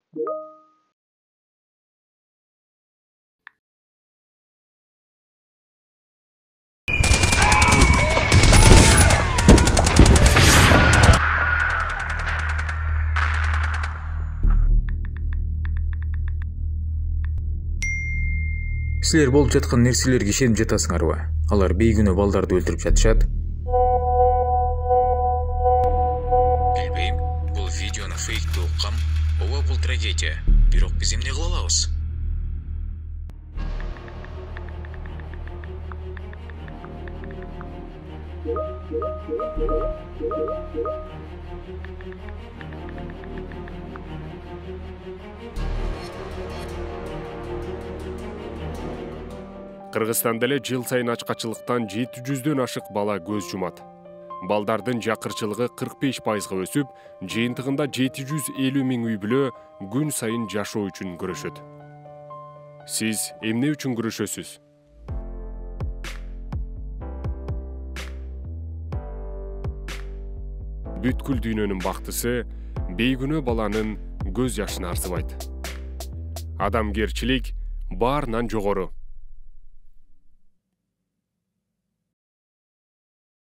Силер болуп жаткан нерселерге ишенип жатасыңарбы? Алар бейгүнөө балдарды өлтүрүп жатышат. Билбейм, бул видеону фейкти уккам. Ооба, бул трагедия. Бирок биз эмне кыла алабыз? Кыргызстанда эле жыл сайын ачкачылыктан 700дөн ашык бала көз жумат. Балдардын жакырчылыгы 45%га өсүп, жыйынтыгында 750 миң үй бүлө күн сайын жашоо үчүн күрөшөт. Сиз эмне үчүн күрөшөсүз? Бүткүл дүйнөнүн бактысы бейгүнөө баланын көз жашына арзыбайт. Адамгерчилик баарынан жогору.